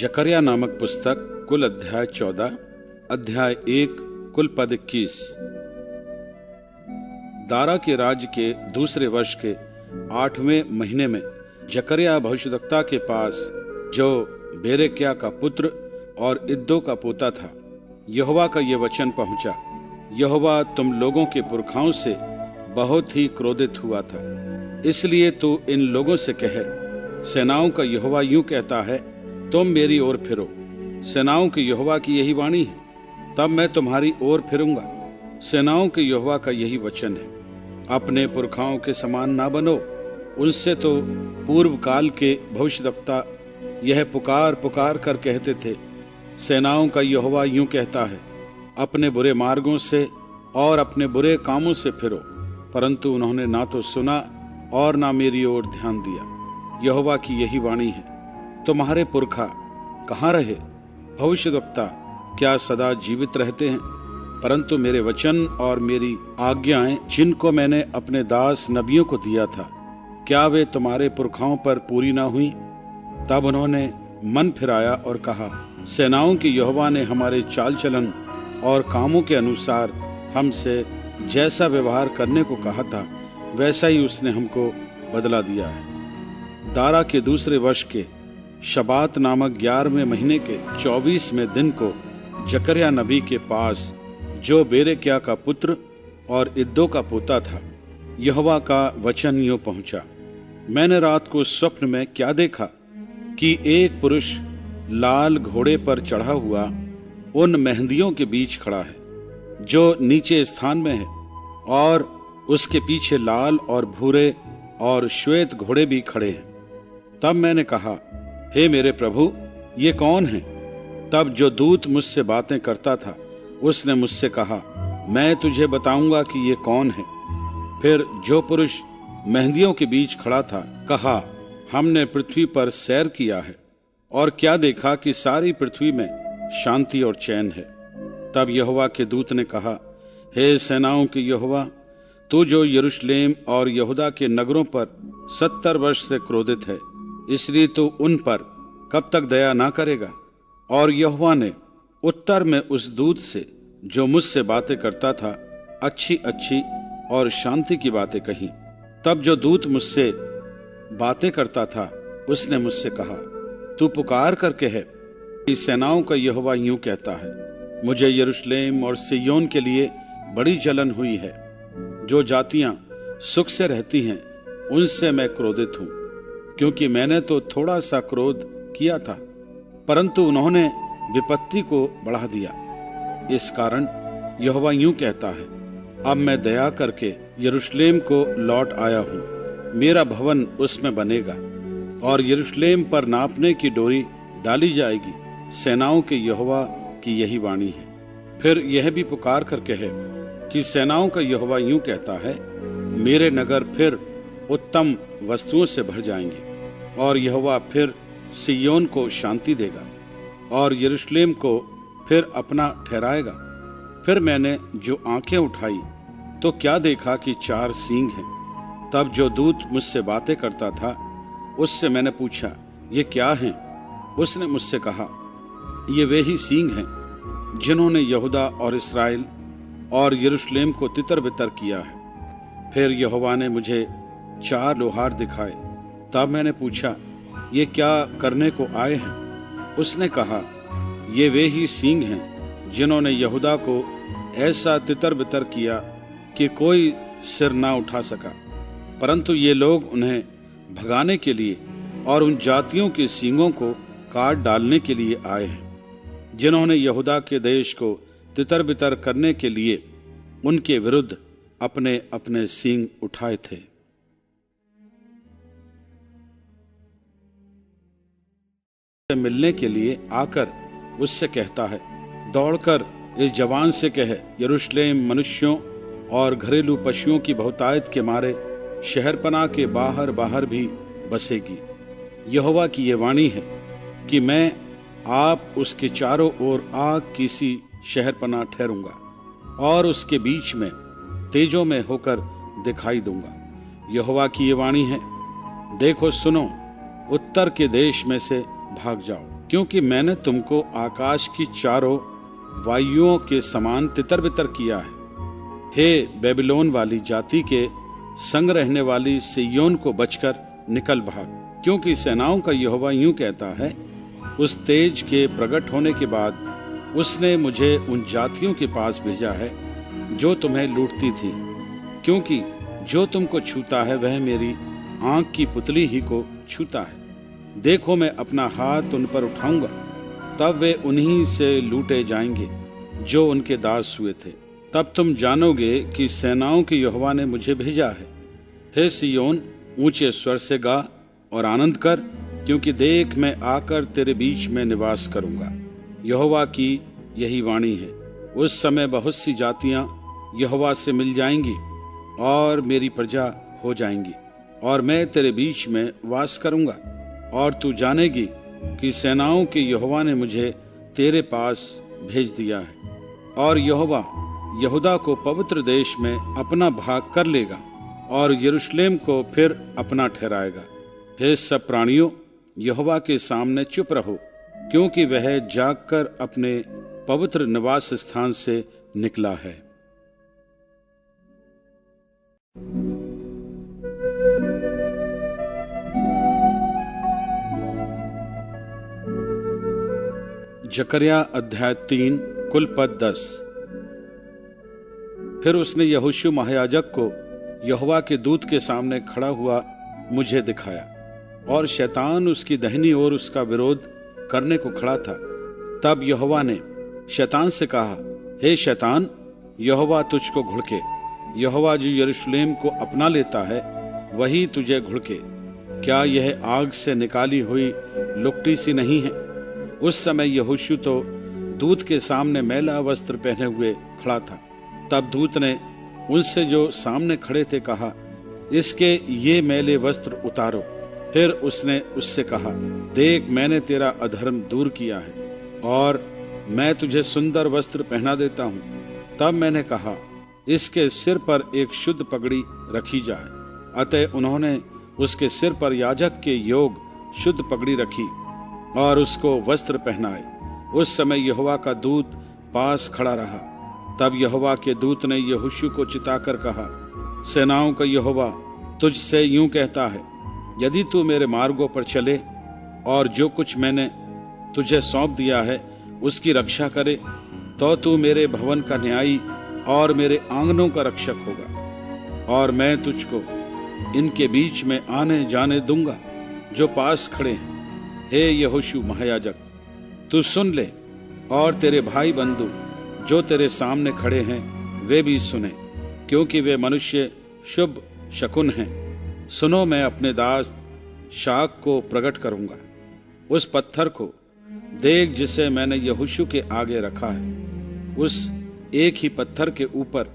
जकर्या नामक पुस्तक, कुल अध्याय 14, अध्याय 1, कुल पद 21। दारा के राज्य के दूसरे वर्ष के 8वें महीने में जकर्या भविष्यद्वक्ता के पास, जो बेरेक्या का पुत्र और इद्दो का पोता था, यहोवा का ये वचन पहुंचा। यहोवा तुम लोगों के पुरखाओं से बहुत ही क्रोधित हुआ था, इसलिए तू इन लोगों से कहे, सेनाओं का यहोवा यूं कहता है, तुम मेरी ओर फिरो। सेनाओं के यहोवा की यही वाणी है, तब मैं तुम्हारी ओर फिरूंगा। सेनाओं के यहोवा का यही वचन है, अपने पुरखाओं के समान ना बनो। उनसे तो पूर्व काल के भविष्यद्वक्ता यह पुकार पुकार कर कहते थे, सेनाओं का यहोवा यूं कहता है, अपने बुरे मार्गों से और अपने बुरे कामों से फिरो। परंतु उन्होंने ना तो सुना और ना मेरी ओर ध्यान दिया। यहोवा की यही वाणी है, तुम्हारे पुरखा कहाँ रहे? भविष्यद्वक्ता क्या सदा जीवित रहते हैं? परंतु मेरे वचन और मेरी आज्ञाएं, जिनको मैंने अपने दास नबियों को दिया था, क्या वे तुम्हारे पुरखाओं पर पूरी ना हुई? तब उन्होंने मन फिराया और कहा, सेनाओं की यहोवा ने हमारे चाल चलन और कामों के अनुसार हमसे जैसा व्यवहार करने को कहा था, वैसा ही उसने हमको बदला दिया है। दारा के दूसरे वर्ष के शबात नामक 11वें महीने के 24वें दिन को जकर्या नबी के पास, जो बेरेक्या का पुत्र और इद्दो का पोता था, यहोवा का वचन यूं पहुंचा। मैंने रात को स्वप्न में क्या देखा कि एक पुरुष लाल घोड़े पर चढ़ा हुआ उन मेहंदियों के बीच खड़ा है, जो नीचे स्थान में है, और उसके पीछे लाल और भूरे और श्वेत घोड़े भी खड़े हैं। तब मैंने कहा, हे मेरे प्रभु, ये कौन है? तब जो दूत मुझसे बातें करता था, उसने मुझसे कहा, मैं तुझे बताऊंगा कि ये कौन है। फिर जो पुरुष मेहंदियों के बीच खड़ा था, कहा, हमने पृथ्वी पर सैर किया है और क्या देखा कि सारी पृथ्वी में शांति और चैन है। तब यहोवा के दूत ने कहा, हे सेनाओं के यहोवा, तू जो यरूशलेम और यहूदा के नगरों पर 70 वर्ष से क्रोधित है, इसलिए तू उन पर कब तक दया ना करेगा? और यहोवा ने उत्तर में उस दूत से, जो मुझसे बातें करता था, अच्छी अच्छी और शांति की बातें कही। तब जो दूत मुझसे बातें करता था, उसने मुझसे कहा, तू पुकार कर कहे कि सेनाओं का यहोवा यूं कहता है, मुझे यरूशलेम और सिय्योन के लिए बड़ी जलन हुई है। जो जातियां सुख से रहती हैं, उनसे मैं क्रोधित हूं, क्योंकि मैंने तो थोड़ा सा क्रोध किया था, परंतु उन्होंने विपत्ति को बढ़ा दिया। इस कारण यहोवा यूं कहता है, अब मैं दया करके यरूशलेम को लौट आया हूं। मेरा भवन उसमें बनेगा और यरूशलेम पर नापने की डोरी डाली जाएगी। सेनाओं के यहोवा की यही वाणी है। फिर यह भी पुकार कर कहे कि सेनाओं का यहोवा यूं कहता है, मेरे नगर फिर उत्तम वस्तुओं से भर जाएंगे, और यहोवा फिर सिय्योन को शांति देगा और यरूशलेम को फिर अपना ठहराएगा। फिर मैंने जो आंखें उठाई, तो क्या देखा कि 4 सींग हैं। तब जो दूत मुझसे बातें करता था, उससे मैंने पूछा, ये क्या हैं? उसने मुझसे कहा, ये वे ही सींग हैं जिन्होंने यहूदा और इस्राएल और यरूशलेम को तितर बितर किया है। फिर यहोवा ने मुझे 4 लोहार दिखाए। तब मैंने पूछा, ये क्या करने को आए हैं? उसने कहा, ये वे ही सींग हैं जिन्होंने यहूदा को ऐसा तितर बितर किया कि कोई सिर ना उठा सका। परंतु ये लोग उन्हें भगाने के लिए और उन जातियों के सींगों को काट डालने के लिए आए हैं, जिन्होंने यहूदा के देश को तितर बितर करने के लिए उनके विरुद्ध अपने अपने सींग उठाए थे। मिलने के लिए आकर उससे कहता है, दौड़कर इस जवान से कहे, यरूशलेम मनुष्यों और घरेलू पशुओं की बहुतायत के मारे शहरपनाह के बाहर बाहर भी बसेगी। यहोवा की ये वाणी है कि मैं आप उसके चारों ओर आग की सी शहरपनाह ठहरूंगा और उसके बीच में तेजों में होकर दिखाई दूंगा। यहोवा की ये वाणी है, देखो सुनो, उत्तर के देश में से भाग जाओ। क्योंकि मैंने तुमको आकाश की चारों वायुओं के समान तितर बितर किया है। हे बेबीलोन वाली जाति के संग रहने वाली सिय्योन को बचकर निकल भाग, क्योंकि सेनाओं का यहोवा यूं कहता है, उस तेज के प्रकट होने के बाद उसने मुझे उन जातियों के पास भेजा है जो तुम्हें लूटती थी, क्योंकि जो तुमको छूता है वह मेरी आंख की पुतली ही को छूता है। देखो, मैं अपना हाथ उन पर उठाऊंगा, तब वे उन्हीं से लूटे जाएंगे जो उनके दास हुए थे। तब तुम जानोगे कि सेनाओं के यहोवा ने मुझे भेजा है। हे सिय्योन, ऊंचे स्वर से गा और आनंद कर, क्योंकि देख मैं आकर तेरे बीच में निवास करूंगा। यहोवा की यही वाणी है। उस समय बहुत सी जातियां यहोवा से मिल जाएंगी और मेरी प्रजा हो जाएंगी, और मैं तेरे बीच में वास करूंगा। और तू जानेगी कि सेनाओं के यहोवा ने मुझे तेरे पास भेज दिया है। और यहोवा यहूदा को पवित्र देश में अपना भाग कर लेगा और यरूशलेम को फिर अपना ठहराएगा। हे सब प्राणियों, यहोवा के सामने चुप रहो, क्योंकि वह जागकर अपने पवित्र निवास स्थान से निकला है। जकर्या अध्याय 3 कुल पद 10। फिर उसने यहोशू महायाजक को यहोवा के दूत के सामने खड़ा हुआ मुझे दिखाया, और शैतान उसकी दाहिनी ओर उसका विरोध करने को खड़ा था। तब यहोवा ने शैतान से कहा, हे शैतान, यहोवा तुझको घुड़के। यहोवा जो यरूशलेम को अपना लेता है वही तुझे घुड़के। क्या यह आग से निकाली हुई लुकटी सी नहीं है? उस समय यहोशू तो दूत के सामने मैला वस्त्र पहने हुए खड़ा था। तब दूत ने उनसे जो सामने खड़े थे कहा, इसके ये मैले वस्त्र उतारो। फिर उसने उससे कहा, देख, मैंने तेरा अधर्म दूर किया है और मैं तुझे सुंदर वस्त्र पहना देता हूँ। तब मैंने कहा, इसके सिर पर एक शुद्ध पगड़ी रखी जाए। अतः उन्होंने उसके सिर पर याजक के योग शुद्ध पगड़ी रखी और उसको वस्त्र पहनाए। उस समय यहोवा का दूत पास खड़ा रहा। तब यहोवा के दूत ने यहोशू को चिताकर कहा, सेनाओं का यहोवा तुझसे यूं कहता है, यदि तू मेरे मार्गों पर चले और जो कुछ मैंने तुझे सौंप दिया है उसकी रक्षा करे, तो तू मेरे भवन का न्यायी और मेरे आंगनों का रक्षक होगा। और मैं तुझको इनके बीच में आने जाने दूंगा जो पास खड़े हैं। हे यहोशू महायाजक, तू सुन ले, और तेरे भाई बंधु जो तेरे सामने खड़े हैं वे भी सुने, क्योंकि वे मनुष्य शुभ शकुन हैं। सुनो, मैं अपने दास शाक को प्रकट करूंगा। उस पत्थर को देख जिसे मैंने यहोशू के आगे रखा है। उस एक ही पत्थर के ऊपर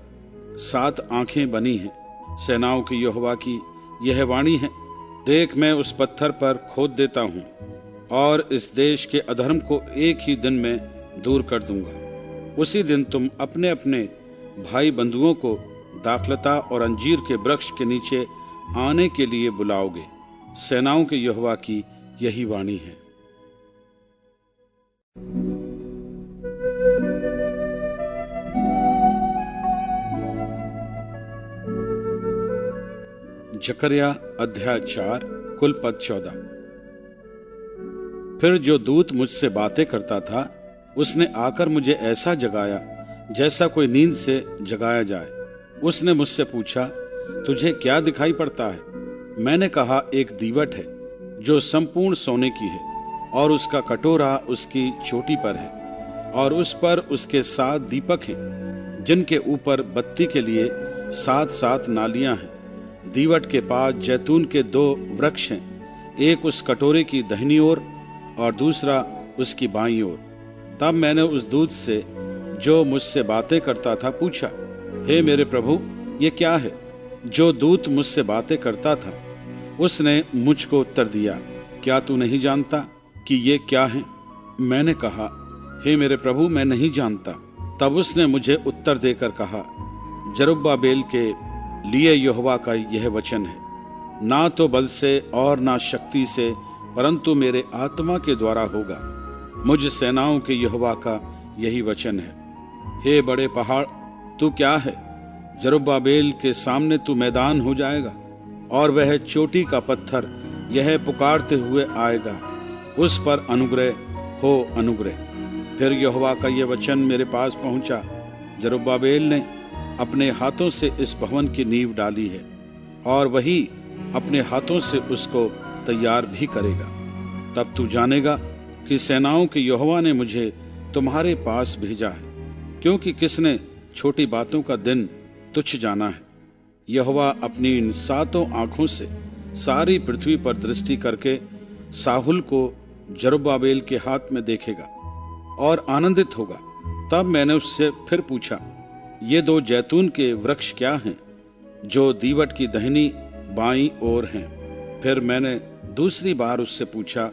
7 आंखें बनी हैं। सेनाओं की यहोवा की यह वाणी है, देख, मैं उस पत्थर पर खोद देता हूं और इस देश के अधर्म को एक ही दिन में दूर कर दूंगा। उसी दिन तुम अपने अपने भाई बंधुओं को दाखलता और अंजीर के वृक्ष के नीचे आने के लिए बुलाओगे। सेनाओं के यहोवा की यही वाणी है। जकर्या अध्याय 4 कुल पद 14। फिर जो दूत मुझसे बातें करता था उसने आकर मुझे ऐसा जगाया जैसा कोई नींद से जगाया जाए। उसने मुझसे पूछा, तुझे क्या दिखाई पड़ता है? मैंने कहा, एक दीवट है जो संपूर्ण सोने की है, और उसका कटोरा उसकी चोटी पर है, और उस पर उसके 7 दीपक हैं, जिनके ऊपर बत्ती के लिए 7 नालियां हैं। दीवट के पास जैतून के 2 वृक्ष हैं, एक उस कटोरे की दाहिनी ओर और दूसरा उसकी बाईं ओर। तब मैंने उस दूत से जो मुझसे बातें करता था पूछा, हे मेरे प्रभु, ये क्या है? जो दूत मुझसे बातें करता था उसने मुझको उत्तर दिया, क्या तू नहीं जानता कि ये क्या है? मैंने कहा, हे मेरे प्रभु, मैं नहीं जानता। तब उसने मुझे उत्तर देकर कहा, जरुब्बाबेल के लिए यहोवा का यह वचन है, ना तो बल से और ना शक्ति से, परंतु मेरे आत्मा के द्वारा होगा। मुझ सेनाओं के यहोवा का यही वचन है। हे बड़े पहाड़, तू क्या है? जरुब्बाबेल के सामने तू मैदान हो जाएगा, और वह चोटी का पत्थर यह पुकारते हुए आएगा, उस पर अनुग्रह हो अनुग्रह। फिर यहोवा का यह वचन मेरे पास पहुंचा, जरुब्बाबेल ने अपने हाथों से इस भवन की नींव डाली है, और वही अपने हाथों से उसको तैयार भी करेगा। तब तू जानेगा कि सेनाओं के यहोवा ने मुझे तुम्हारे पास भेजा है, क्योंकि किसने छोटी बातों का दिन तुच्छ जाना है। यहोवा अपनी इन 7 आंखों से सारी पृथ्वी पर दृष्टि करके साहुल को जरुब्बाबेल के हाथ में देखेगा और आनंदित होगा। तब मैंने उससे फिर पूछा, ये 2 जैतून के वृक्ष क्या हैं, जो दीवट की दाहिनी बाईं ओर हैं? फिर मैंने दूसरी बार उससे पूछा,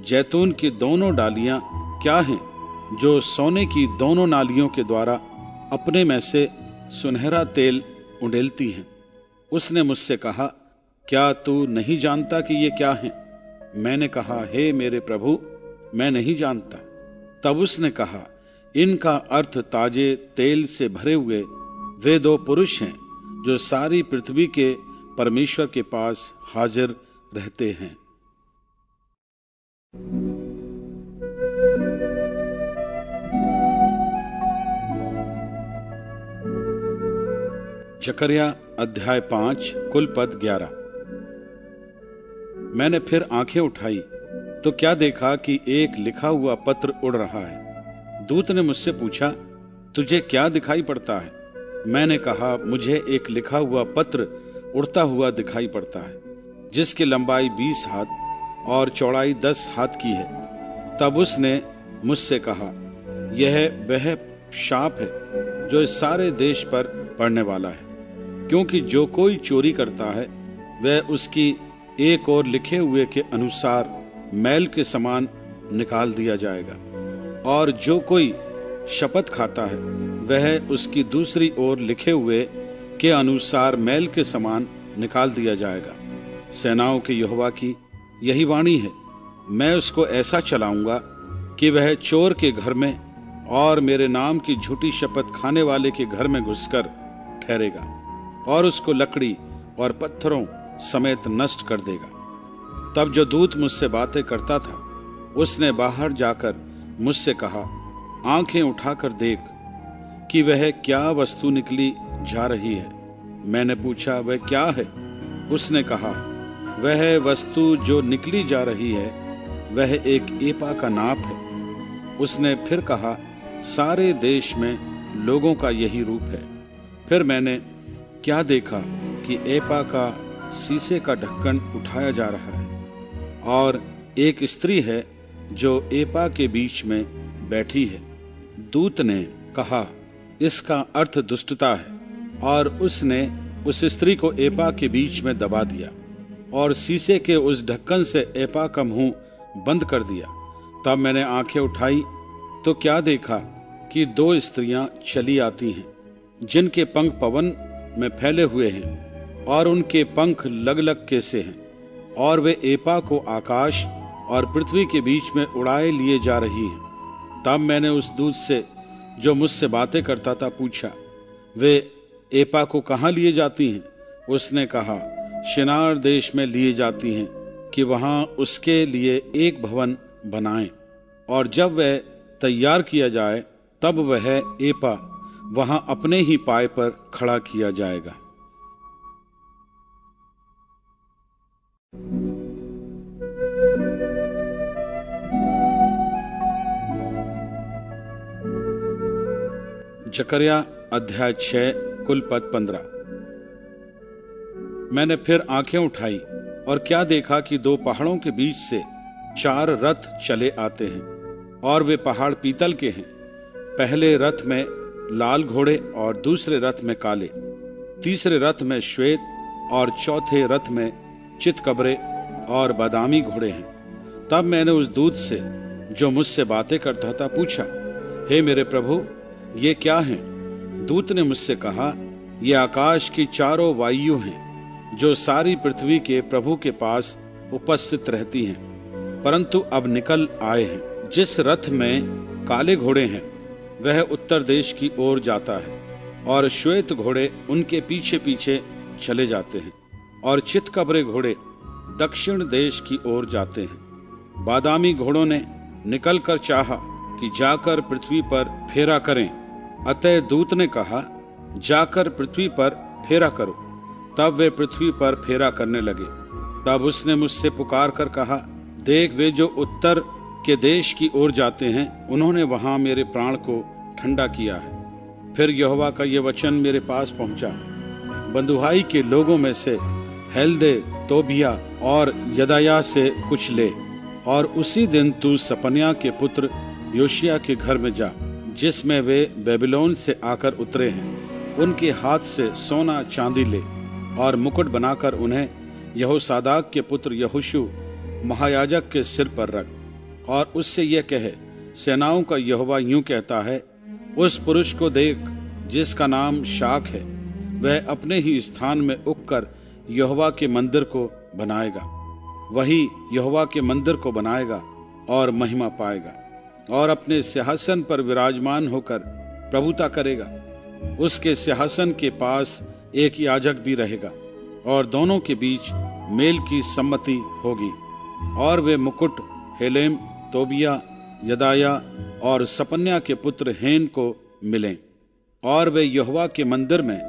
जैतून की दोनों डालियां क्या हैं, जो सोने की दोनों नालियों के द्वारा अपने में से सुनहरा तेल उंडेलती हैं? उसने मुझसे कहा, क्या तू नहीं जानता कि ये क्या हैं? मैंने कहा, हे मेरे प्रभु, मैं नहीं जानता। तब उसने कहा, इनका अर्थ ताजे तेल से भरे हुए वे 2 पुरुष हैं, जो सारी पृथ्वी के परमेश्वर के पास हाजिर रहते हैं। जकर्या अध्याय 5 कुल पद 11। मैंने फिर आंखें उठाई तो क्या देखा कि एक लिखा हुआ पत्र उड़ रहा है। दूत ने मुझसे पूछा, तुझे क्या दिखाई पड़ता है? मैंने कहा, मुझे एक लिखा हुआ पत्र उड़ता हुआ दिखाई पड़ता है, जिसकी लंबाई 20 हाथ और चौड़ाई 10 हाथ की है। तब उसने मुझसे कहा, यह वह शाप है जो इस सारे देश पर पड़ने वाला है, क्योंकि जो कोई चोरी करता है वह उसकी एक और लिखे हुए के अनुसार मैल के समान निकाल दिया जाएगा, और जो कोई शपथ खाता है वह उसकी दूसरी ओर लिखे हुए के अनुसार मैल के समान निकाल दिया जाएगा। सेनाओं के यहोवा की यही वाणी है, मैं उसको ऐसा चलाऊंगा कि वह चोर के घर में और मेरे नाम की झूठी शपथ खाने वाले के घर में घुसकर ठहरेगा, और उसको लकड़ी और पत्थरों समेत नष्ट कर देगा। तब जो दूत मुझसे बातें करता था, उसने बाहर जाकर मुझसे कहा, आंखें उठाकर देख कि वह क्या वस्तु निकली जा रही है। मैंने पूछा, वह क्या है? उसने कहा, वह वस्तु जो निकली जा रही है वह एक एपा का नाप है। उसने फिर कहा, सारे देश में लोगों का यही रूप है। फिर मैंने क्या देखा कि एपा का शीशे का ढक्कन उठाया जा रहा है, और एक स्त्री है जो एपा के बीच में बैठी है। दूत ने कहा, इसका अर्थ दुष्टता है, और उसने उस स्त्री को एपा के बीच में दबा दिया और शीशे के उस ढक्कन से एपा का मुंह बंद कर दिया। तब मैंने आंखें उठाई तो क्या देखा कि 2 स्त्रियां चली आती हैं, जिनके पंख पवन में फैले हुए हैं, और उनके पंख लग के से हैं, और वे एपा को आकाश और पृथ्वी के बीच में उड़ाए लिए जा रही हैं। तब मैंने उस दूत से जो मुझसे बातें करता था पूछा, वे एपा को कहाँ लिए जाती हैं? उसने कहा, शिनार देश में लिए जाती हैं, कि वहां उसके लिए एक भवन बनाएं, और जब वह तैयार किया जाए तब वह एपा वहां अपने ही पाए पर खड़ा किया जाएगा। जकर्या अध्याय 6 कुल पद 15। मैंने फिर आंखें उठाई और क्या देखा कि 2 पहाड़ों के बीच से 4 रथ चले आते हैं, और वे पहाड़ पीतल के हैं। पहले रथ में लाल घोड़े और दूसरे रथ में काले, तीसरे रथ में श्वेत और चौथे रथ में चितकबरे और बादामी घोड़े हैं। तब मैंने उस दूत से जो मुझसे बातें करता था पूछा, हे मेरे प्रभु, ये क्या हैं? दूत ने मुझसे कहा, ये आकाश की 4 वायु हैं, जो सारी पृथ्वी के प्रभु के पास उपस्थित रहती हैं, परंतु अब निकल आए हैं, जिस रथ में काले घोड़े हैं वह उत्तर देश की ओर जाता है और श्वेत घोड़े उनके पीछे पीछे चले जाते हैं और चितकबरे घोड़े दक्षिण देश की ओर जाते हैं। बादामी घोड़ों ने निकलकर चाहा कि जाकर पृथ्वी पर फेरा करें। अतः दूत ने कहा, जाकर पृथ्वी पर फेरा करो। तब वे पृथ्वी पर फेरा करने लगे। तब उसने मुझसे पुकार कर कहा, देख, वे जो उत्तर के देश की ओर जाते हैं उन्होंने वहां मेरे प्राण को ठंडा किया है। फिर यहोवा का ये वचन मेरे पास पहुंचा, बंधुआई के लोगों में से हेल्दे, तोबिया और यदाया से कुछ ले, और उसी दिन तू सपन्याह के पुत्र योशिय्याह के घर में जा, जिसमें वे बेबीलोन से आकर उतरे हैं। उनके हाथ से सोना चांदी ले और मुकुट बनाकर उन्हें यहोसादाक के पुत्र यहोशू महायाजक के सिर पर रख, और उससे यह कहे, सेनाओं का यहोवा यूं कहता है, उस पुरुष को देख जिसका नाम शाक है, वह अपने ही स्थान में उगकर यहोवा के मंदिर को बनाएगा। वही यहोवा के मंदिर को बनाएगा और महिमा पाएगा और अपने सिंहासन पर विराजमान होकर प्रभुता करेगा। उसके सिंहासन के पास एक याजक भी रहेगा और दोनों के बीच मेल की सम्मति होगी। और वे मुकुट हेलेम, तोबिया, यदाया और सपन्याह के पुत्र हेन को मिलें, और वे यहोवा के मंदिर में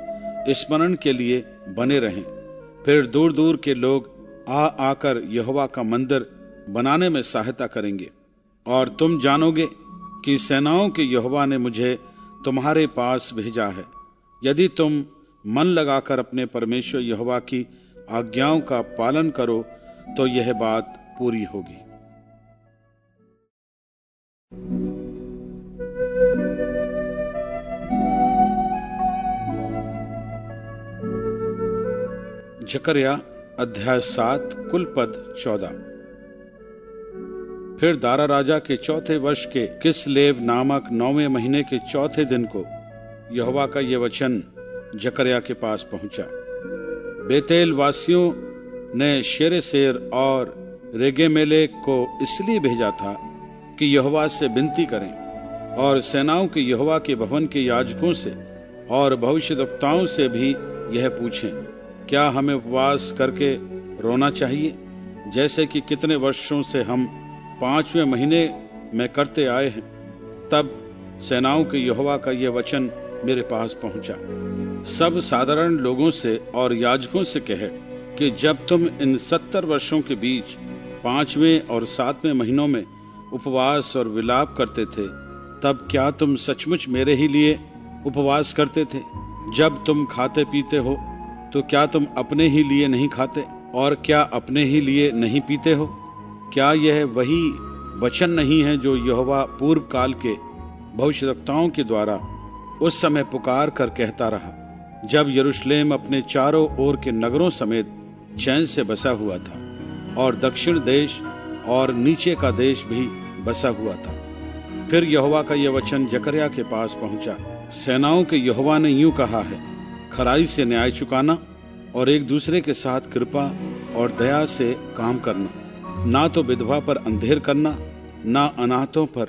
स्मरण के लिए बने रहें। फिर दूर दूर के लोग आकर यहोवा का मंदिर बनाने में सहायता करेंगे। और तुम जानोगे कि सेनाओं के यहोवा ने मुझे तुम्हारे पास भेजा है। यदि तुम मन लगाकर अपने परमेश्वर यहोवा की आज्ञाओं का पालन करो तो यह बात पूरी होगी। जकर्या अध्याय 7 कुल पद 14। फिर दारा राजा के चौथे वर्ष के किसलेव नामक 9वें महीने के चौथे दिन को यहोवा का यह वचन जकर्या के पास पहुंचा। बेतेल वासियों ने शेरेसेर और रेगेमेलेक को इसलिए भेजा था कि यहोवा से विनती करें और सेनाओं के यहोवा के भवन के याजकों से और भविष्यद्वक्ताओं से भी यह पूछें, क्या हमें उपवास करके रोना चाहिए, जैसे कि कितने वर्षों से हम 5वें महीने में करते आए हैं। तब सेनाओं के यहोवा का यह वचन मेरे पास पहुंचा। सब साधारण लोगों से और याजकों से कहे कि जब तुम इन 70 वर्षों के बीच 5वें और 7वें महीनों में उपवास और विलाप करते थे, तब क्या तुम सचमुच मेरे ही लिए उपवास करते थे? जब तुम खाते पीते हो तो क्या तुम अपने ही लिए नहीं खाते और क्या अपने ही लिए नहीं पीते हो? क्या यह वही वचन नहीं है जो यहोवा पूर्व काल के भविष्यद्वक्ताओं के द्वारा उस समय पुकार कर कहता रहा, जब यरूशलेम अपने चारों ओर के नगरों समेत चैन से बसा हुआ था और दक्षिण देश और नीचे का देश भी बसा हुआ था। फिर यहोवा का यह वचन जकर्या के पास पहुंचा। सेनाओं के यहोवा ने यूं कहा है, खराई से न्याय चुकाना और एक दूसरे के साथ कृपा और दया से काम करना, ना तो विधवा पर अंधेर करना, ना अनाथों पर,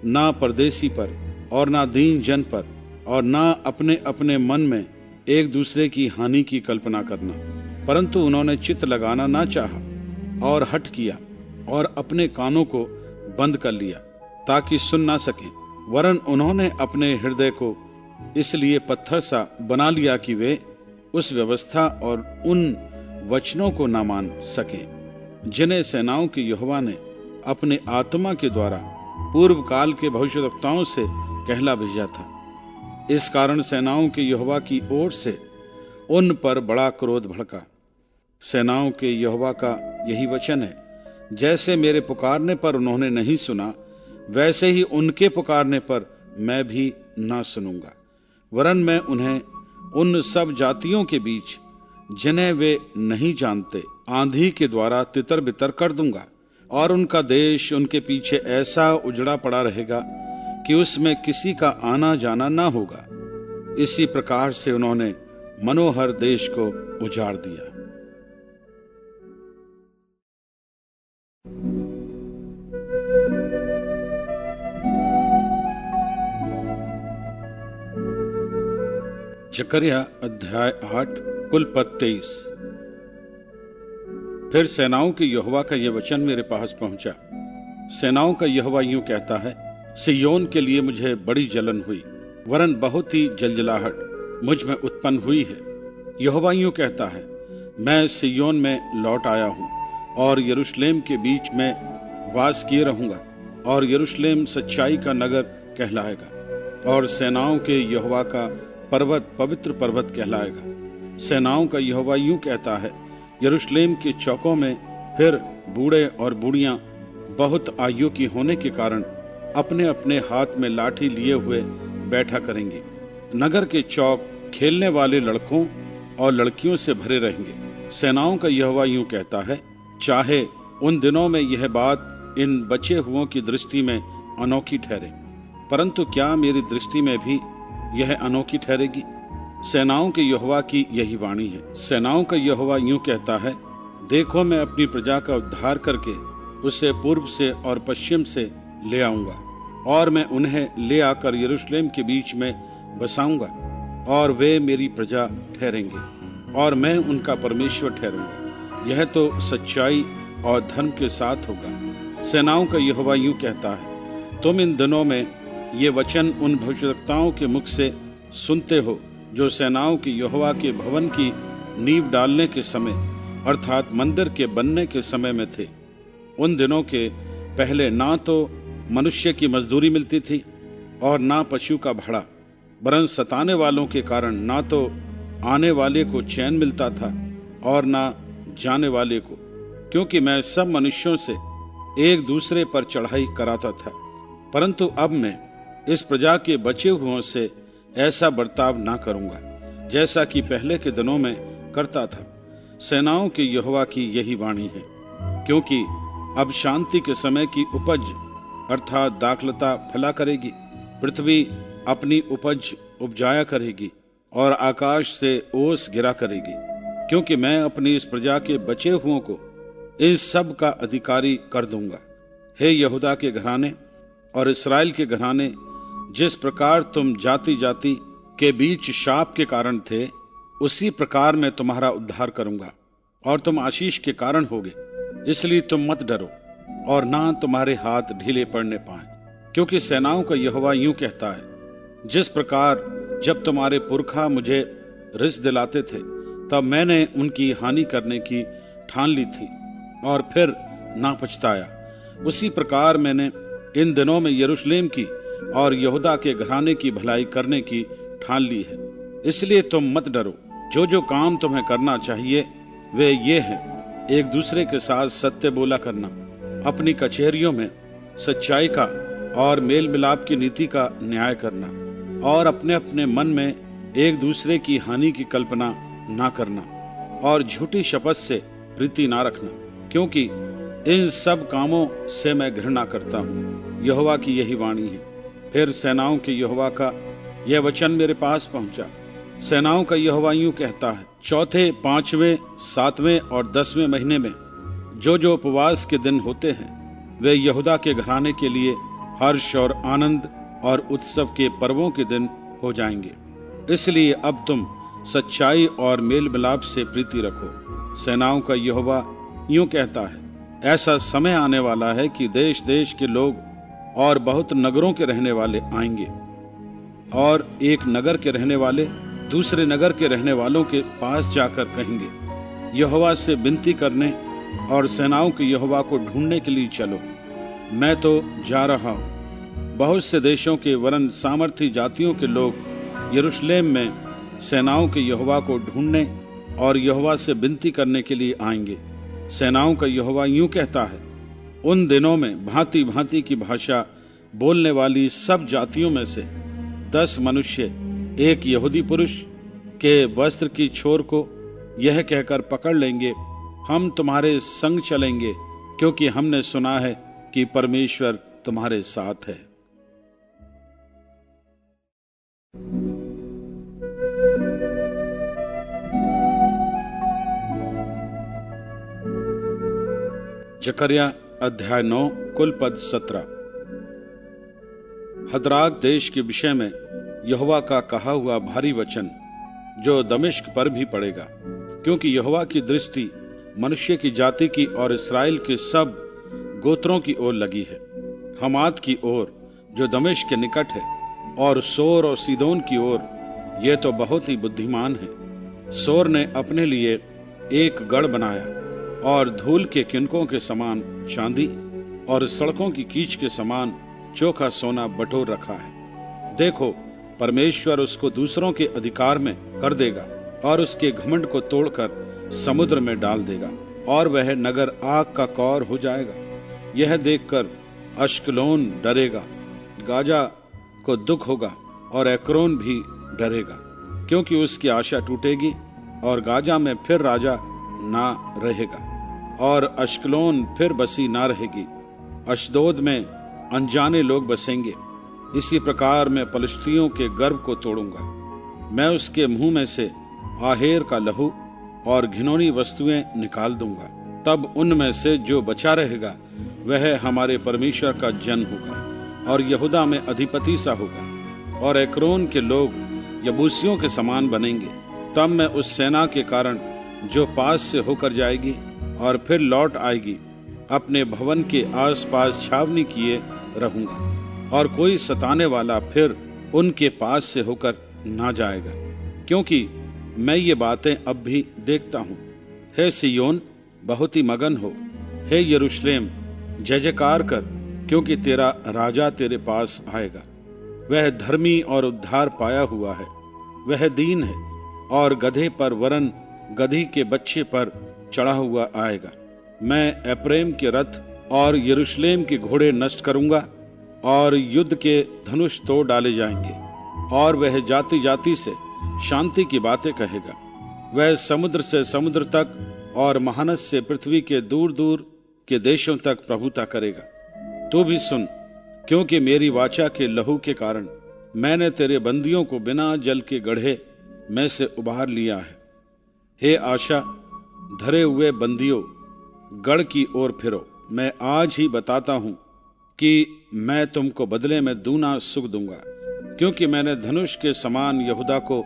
ना परदेसी पर और ना दीन जन पर, और ना अपने अपने मन में एक दूसरे की हानि की कल्पना करना। परंतु उन्होंने चित्त लगाना ना चाहा और हठ किया और अपने कानों को बंद कर लिया ताकि सुन ना सकें। वरन उन्होंने अपने हृदय को इसलिए पत्थर सा बना लिया कि वे उस व्यवस्था और उन वचनों को ना मान सकें जिन्हें सेनाओं के यहोवा ने अपने आत्मा के द्वारा पूर्व काल के भविष्यद्वक्ताओं से कहला भेजा था। इस कारण सेनाओं के यहोवा की ओर से उन पर बड़ा क्रोध भड़का। सेनाओं के यहोवा का यही वचन है, जैसे मेरे पुकारने पर उन्होंने नहीं सुना, वैसे ही उनके पुकारने पर मैं भी ना सुनूंगा। वरन मैं उन्हें उन सब जातियों के बीच जिन्हें वे नहीं जानते आंधी के द्वारा तितर बितर कर दूंगा, और उनका देश उनके पीछे ऐसा उजड़ा पड़ा रहेगा कि उसमें किसी का आना जाना ना होगा। इसी प्रकार से उन्होंने मनोहर देश को उजाड़ दिया। जकर्या अध्याय 8 कुल पद 23। फिर सेनाओं के यहोवा का यह वचन मेरे पास पहुंचा। सेनाओं का यहोवा यूं कहता है, सिय्योन के लिए मुझे बड़ी जलन हुई, वरन बहुत ही जलजलाहट मुझ में उत्पन्न हुई है। यहोवा यूं कहता है, मैं सिय्योन में लौट आया हूं और यरूशलेम के बीच में वास किए रहूंगा, और यरूशलेम सच्चाई का नगर कहलाएगा और सेनाओं के यहोवा का पर्वत पवित्र पर्वत कहलाएगा। सेनाओं का यहोवा यूं कहता है, यरूशलेम के चौकों में फिर बूढ़े और बूढ़ियां बहुत आयु की होने के कारण अपने अपने हाथ में लाठी लिए हुए बैठा करेंगे। नगर के चौक खेलने वाले लड़कों और लड़कियों से भरे रहेंगे। सेनाओं का यहोवा यूं कहता है, चाहे उन दिनों में यह बात इन बचे हुओं की दृष्टि में अनोखी ठहरे, परंतु क्या मेरी दृष्टि में भी यह अनोखी ठहरेगी? सेनाओं के यहोवा की यही वाणी है। सेनाओं का यहोवा यूं कहता है, देखो मैं अपनी प्रजा का उद्धार करके उसे पूर्व से और पश्चिम से ले आऊंगा, और मैं उन्हें ले आकर यरूशलेम के बीच में बसाऊंगा, और वे मेरी प्रजा ठहरेंगे और मैं उनका परमेश्वर ठहरूंगा। यह तो सच्चाई और धर्म के साथ होगा। सेनाओं का यहोवा यूं कहता है, तुम इन दिनों में ये वचन उन भविष्यवक्ताओं के मुख से सुनते हो जो सेनाओं के यहोवा के भवन की नींव डालने के समय अर्थात मंदिर के बनने के समय में थे। उन दिनों के पहले ना तो मनुष्य की मजदूरी मिलती थी और ना पशु का भाड़ा, वरन सताने वालों के कारण ना तो आने वाले को चैन मिलता था और ना जाने वाले को, क्योंकि मैं सब मनुष्यों से एक दूसरे पर चढ़ाई कराता था। परंतु अब मैं इस प्रजा के बचे हुओं से ऐसा बर्ताव ना करूंगा जैसा कि पहले के दिनों में करता था। सेनाओं के यहोवा की यही वाणी है, क्योंकि अब शांति के समय की उपज अर्थात दाखलता फला करेगी, पृथ्वी अपनी उपज उपजाया करेगी और आकाश से ओस गिरा करेगी, क्योंकि मैं अपनी इस प्रजा के बचे हुओं को इन सब का अधिकारी कर दूंगा। हे यहूदा के घराने और इस्राएल के घराने, जिस प्रकार तुम जाति जाति के बीच शाप के कारण थे, उसी प्रकार मैं तुम्हारा उद्धार करूंगा और तुम आशीष के कारण होगे। इसलिए तुम मत डरो और ना तुम्हारे हाथ ढीले पड़ने पाए, क्योंकि सेनाओं का यहोवा यूं कहता है, जिस प्रकार जब तुम्हारे पुरखा मुझे रिस दिलाते थे, तब मैंने उनकी हानि करने की ठान ली थी और फिर ना पछताया, उसी प्रकार मैंने इन दिनों में यरूशलेम की और यहूदा के घराने की भलाई करने की ठान ली है। इसलिए तुम मत डरो। जो जो काम तुम्हें करना चाहिए वे ये हैं, एक दूसरे के साथ सत्य बोला करना, अपनी कचहरियों में सच्चाई का और मेल मिलाप की नीति का न्याय करना, और अपने अपने मन में एक दूसरे की हानि की कल्पना ना करना, और झूठी शपथ से प्रीति ना रखना, क्योंकि इन सब कामों से मैं घृणा करता हूँ। यहोवा की यही वाणी है। फिर सेनाओं के यहोवा का यह वचन मेरे पास पहुंचा। सेनाओं का यहोवा यूं कहता है, चौथे, पांचवें, सातवें और 10वें महीने में जो जो उपवास के दिन होते हैं, वे यहूदा के घराने के लिए हर्ष और आनंद और उत्सव के पर्वों के दिन हो जाएंगे। इसलिए अब तुम सच्चाई और मेल मिलाप से प्रीति रखो। सेनाओं का यहोवा यूं कहता है, ऐसा समय आने वाला है कि देश देश के लोग और बहुत नगरों के रहने वाले आएंगे, और एक नगर के रहने वाले दूसरे नगर के रहने वालों के पास जाकर कहेंगे, यहोवा से विनती करने और सेनाओं के यहोवा को ढूंढने के लिए चलो। मैं तो जा रहा हूँ। बहुत से देशों के वरन सामर्थी जातियों के लोग यरूशलेम में सेनाओं के यहोवा को ढूंढने और यहोवा से विनती करने के लिए आएंगे। सेनाओं का यहोवा यूं कहता है, उन दिनों में भांति भांति की भाषा बोलने वाली सब जातियों में से 10 मनुष्य एक यहूदी पुरुष के वस्त्र की छोर को यह कहकर पकड़ लेंगे, हम तुम्हारे संग चलेंगे, क्योंकि हमने सुना है कि परमेश्वर तुम्हारे साथ है। जकर्या अध्याय 9 कुल पद 17। हदराक देश के विषय में यहोवा का कहा हुआ भारी वचन जो दमिश्क पर भी पड़ेगा, क्योंकि यहोवा की दृष्टि मनुष्य की जाति की और इस्राएल के सब गोत्रों की ओर लगी है। हमात की ओर जो दमिश्क के निकट है, और सोर और सीदोन की ओर, ये तो बहुत ही बुद्धिमान है। सोर ने अपने लिए एक गढ़ बनाया और धूल के किनकों के समान चांदी और सड़कों की कीच के समान चोखा सोना बटोर रखा है। देखो, परमेश्वर उसको दूसरों के अधिकार में कर देगा और उसके घमंड को तोड़कर समुद्र में डाल देगा, और वह नगर आग का कौर हो जाएगा। यह देखकर अश्कलोन डरेगा, गाजा को दुख होगा और एक्रोन भी डरेगा, क्योंकि उसकी आशा टूटेगी और गाजा में फिर राजा ना रहेगा और अश्कलोन फिर बसी ना रहेगी। अशदोद में अनजाने लोग बसेंगे। इसी प्रकार मैं पलिश्तियों के गर्भ को तोड़ूंगा। मैं उसके मुंह में से आहेर का लहू और घिनौनी वस्तुएं निकाल दूंगा। तब उनमें से जो बचा रहेगा वह हमारे परमेश्वर का जन होगा और यहूदा में अधिपति सा होगा, और एक्रोन के लोग यबूसियों के समान बनेंगे। तब मैं उस सेना के कारण जो पास से होकर जाएगी और फिर लौट आएगी, अपने भवन के आसपास छावनी किए रहूंगा, और कोई सताने वाला फिर उनके पास से होकर ना जाएगा, क्योंकि मैं ये बातें अब भी देखता हूँ। हे सियोन, बहुत ही मगन हो। हे यरूशलेम, जय जयकार कर, क्योंकि तेरा राजा तेरे पास आएगा। वह धर्मी और उद्धार पाया हुआ है। वह दीन है और गधे पर वरन गधी के बच्चे पर चढ़ा हुआ आएगा। मैं एप्रेम के रथ और यरूशलेम के घोड़े नष्ट करूंगा, और युद्ध के धनुष तोड़ डाले जाएंगे, और वह जाति जाति से शांति की बातें कहेगा। वह समुद्र से समुद्र तक और महानस से पृथ्वी के दूर दूर के देशों तक प्रभुता करेगा। तू भी सुन, क्योंकि मेरी वाचा के लहू के कारण मैंने तेरे बंदियों को बिना जल के गड्ढे में से उबार लिया है। हे आशा धरे हुए बंदियों, गढ़ की ओर फिरो। मैं आज ही बताता हूं कि मैं तुमको बदले में दूना सुख दूंगा, क्योंकि मैंने धनुष के समान यहूदा को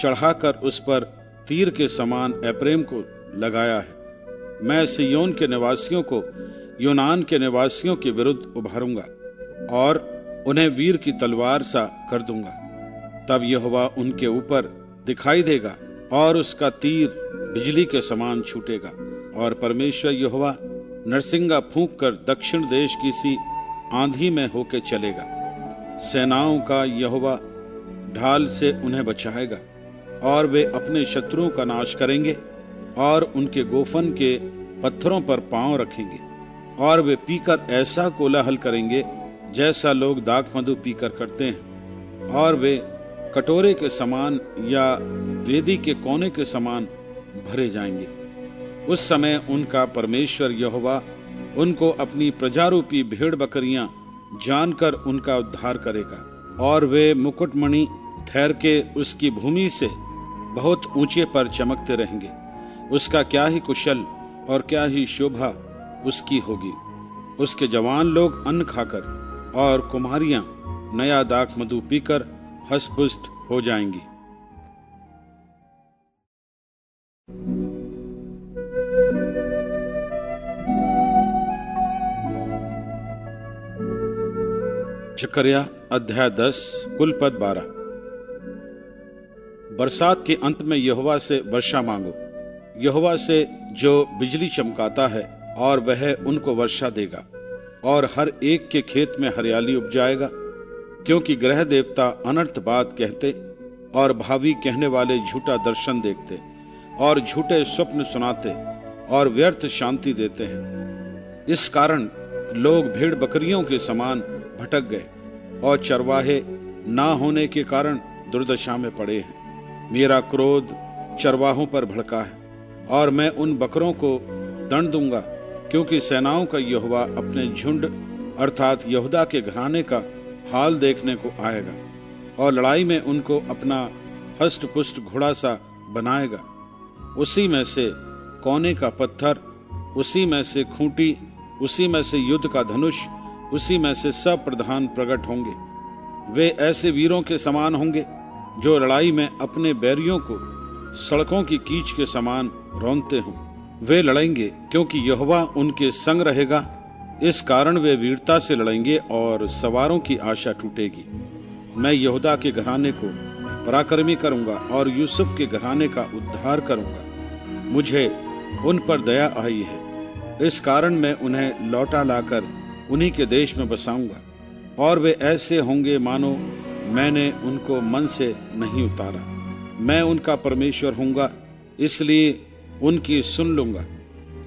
चढ़ाकर उस पर तीर के समान एप्रेम को लगाया है। मैं सियोन के निवासियों को यूनान के निवासियों के विरुद्ध उभारूंगा और उन्हें वीर की तलवार सा कर दूंगा। तब यहोवा उनके ऊपर दिखाई देगा और उसका तीर बिजली के समान छूटेगा, और परमेश्वर यहोवा नरसिंगा फूंक कर दक्षिण देश की सी आंधी में होके चलेगा। सेनाओं का यहोवा ढाल से उन्हें बचाएगा, और वे अपने शत्रुओं का नाश करेंगे और उनके गोफन के पत्थरों पर पांव रखेंगे, और वे पीकर ऐसा कोलाहल करेंगे जैसा लोग दाखमधु पीकर करते हैं, और वे कटोरे के समान या वेदी के कोने के समान भरे जाएंगे। उस समय उनका परमेश्वर यहोवा उनको अपनी प्रजारूपी भेड़ बकरियां जानकर उनका उद्धार करेगा, और वे मुकुटमणि ठहर के उसकी भूमि से बहुत ऊंचे पर चमकते रहेंगे। उसका क्या ही कुशल और क्या ही शोभा उसकी होगी। उसके जवान लोग अन्न खाकर और कुमारियां नया दाखमधु पीकर हष्टपुष्ट हो जाएंगी। जकर्या अध्याय 10 कुल पद 12। बरसात के अंत में यहोवा से वर्षा मांगो, यहोवा से जो बिजली चमकाता है, और वह उनको वर्षा देगा और हर एक के खेत में हरियाली उपजाएगा। क्योंकि ग्रह देवता अनर्थ बात कहते और भावी कहने वाले झूठा दर्शन देखते और झूठे स्वप्न सुनाते और व्यर्थ शांति देते हैं। इस कारण लोग भेड़ बकरियों के समान भटक गए और चरवाहे ना होने के कारण दुर्दशा में पड़े हैं। मेरा क्रोध चरवाहों पर भड़का है और मैं उन बकरों को दंड दूंगा, क्योंकि सेनाओं का यहोवा अपने झुंड अर्थात यहूदा के घराने का हाल देखने को आएगा और लड़ाई में उनको अपना हष्ट पुष्ट घोड़ा सा बनाएगा। उसी में से कोने का पत्थर, उसी में से खूंटी, उसी में से युद्ध का धनुष, उसी में से सब प्रधान प्रकट होंगे। वे ऐसे वीरों के समान होंगे जो लड़ाई में अपने बैरियों को सड़कों की कीच के समान रौंदते हों। वे लड़ेंगे क्योंकि यहोवा उनके संग रहेगा, इस कारण वे वीरता से लड़ेंगे और सवारों की आशा टूटेगी। मैं यहूदा के घराने को पराक्रमी करूंगा और यूसुफ के घराने का उद्धार करूंगा। मुझे उन पर दया आई है, इस कारण मैं उन्हें लौटा लाकर उन्हीं के देश में बसाऊंगा, और वे ऐसे होंगे मानो मैंने उनको मन से नहीं उतारा। मैं उनका परमेश्वर होऊंगा, इसलिए उनकी सुन लूंगा।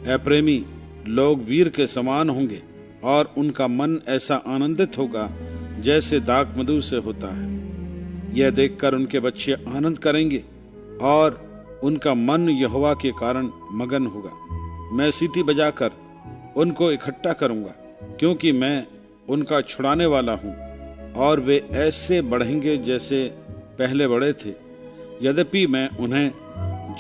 ऐ प्रेमी लोग वीर के समान होंगे और उनका मन ऐसा आनंदित होगा जैसे दाख मधु से होता है। यह देखकर उनके बच्चे आनंद करेंगे और उनका मन यहोवा के कारण मगन होगा। मैं सीटी बजाकर उनको इकट्ठा करूंगा, क्योंकि मैं उनका छुड़ाने वाला हूं, और वे ऐसे बढ़ेंगे जैसे पहले बढ़े थे। यद्यपि मैं उन्हें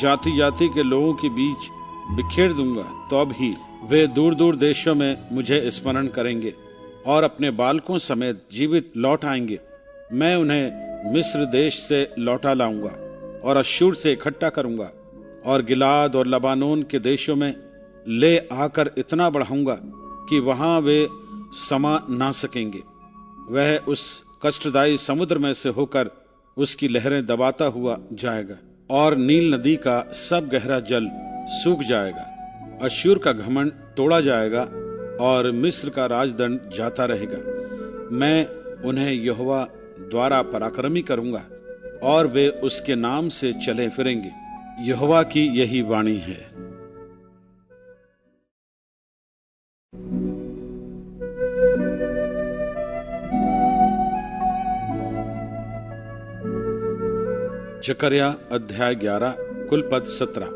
जाति जाति के लोगों के बीच बिखेर दूंगा, तो भी वे दूर दूर देशों में मुझे स्मरण करेंगे और अपने बालकों समेत जीवित लौट आएंगे। मैं उन्हें मिस्र देश से लौटा लाऊंगा और अश्शूर से इकट्ठा करूंगा और गिलाद और लबानोन के देशों में ले आकर इतना बढ़ाऊंगा कि वहां वे समा ना सकेंगे। वह उस कष्टदायी समुद्र में से होकर उसकी लहरें दबाता हुआ जाएगा और नील नदी का सब गहरा जल सूख जाएगा। अश्शूर का घमंड तोड़ा जाएगा और मिस्र का राजदंड जाता रहेगा। मैं उन्हें यहोवा द्वारा पराक्रमी करूंगा और वे उसके नाम से चले फिरेंगे। यहोवा की यही वाणी है। जकर्या अध्याय 11 कुल पद 17।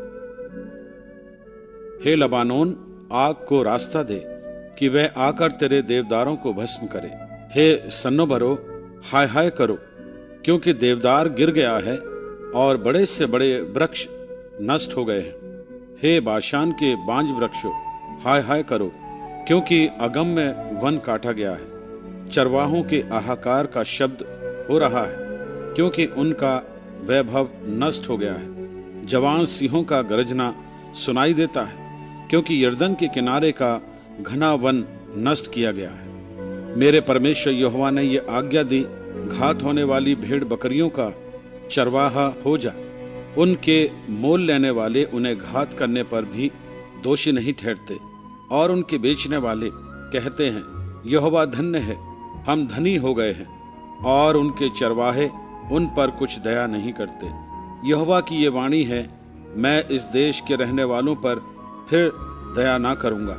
हे लबानोन, आग को रास्ता दे कि वह आकर तेरे देवदारों को भस्म करे। हे सन्नोबरो, हाय हाय करो, क्योंकि देवदार गिर गया है और बड़े से बड़े वृक्ष नष्ट हो गए हैं। हे बाशान के बांज वृक्षों, हाय हाय करो, क्योंकि अगम्य वन काटा गया है। चरवाहों के हाहाकार का शब्द हो रहा है, क्योंकि उनका वैभव नष्ट हो गया है। जवान सिंहों का गरजना सुनाई देता है, क्योंकि यरदन के किनारे का घना वन नष्ट किया गया है। मेरे परमेश्वर यहोवा ने ये आज्ञा दी, घात होने वाली भेड़ बकरियों का चरवाहा हो जा। उनके मोल लेने वाले उन्हें घात करने पर भी दोषी नहीं ठहरते, और उनके बेचने वाले कहते हैं, यहोवा धन्य है, हम धनी हो गए हैं। और उनके चरवाहे उन पर कुछ दया नहीं करते। यहोवा की ये वाणी है, मैं इस देश के रहने वालों पर फिर दया ना करूंगा।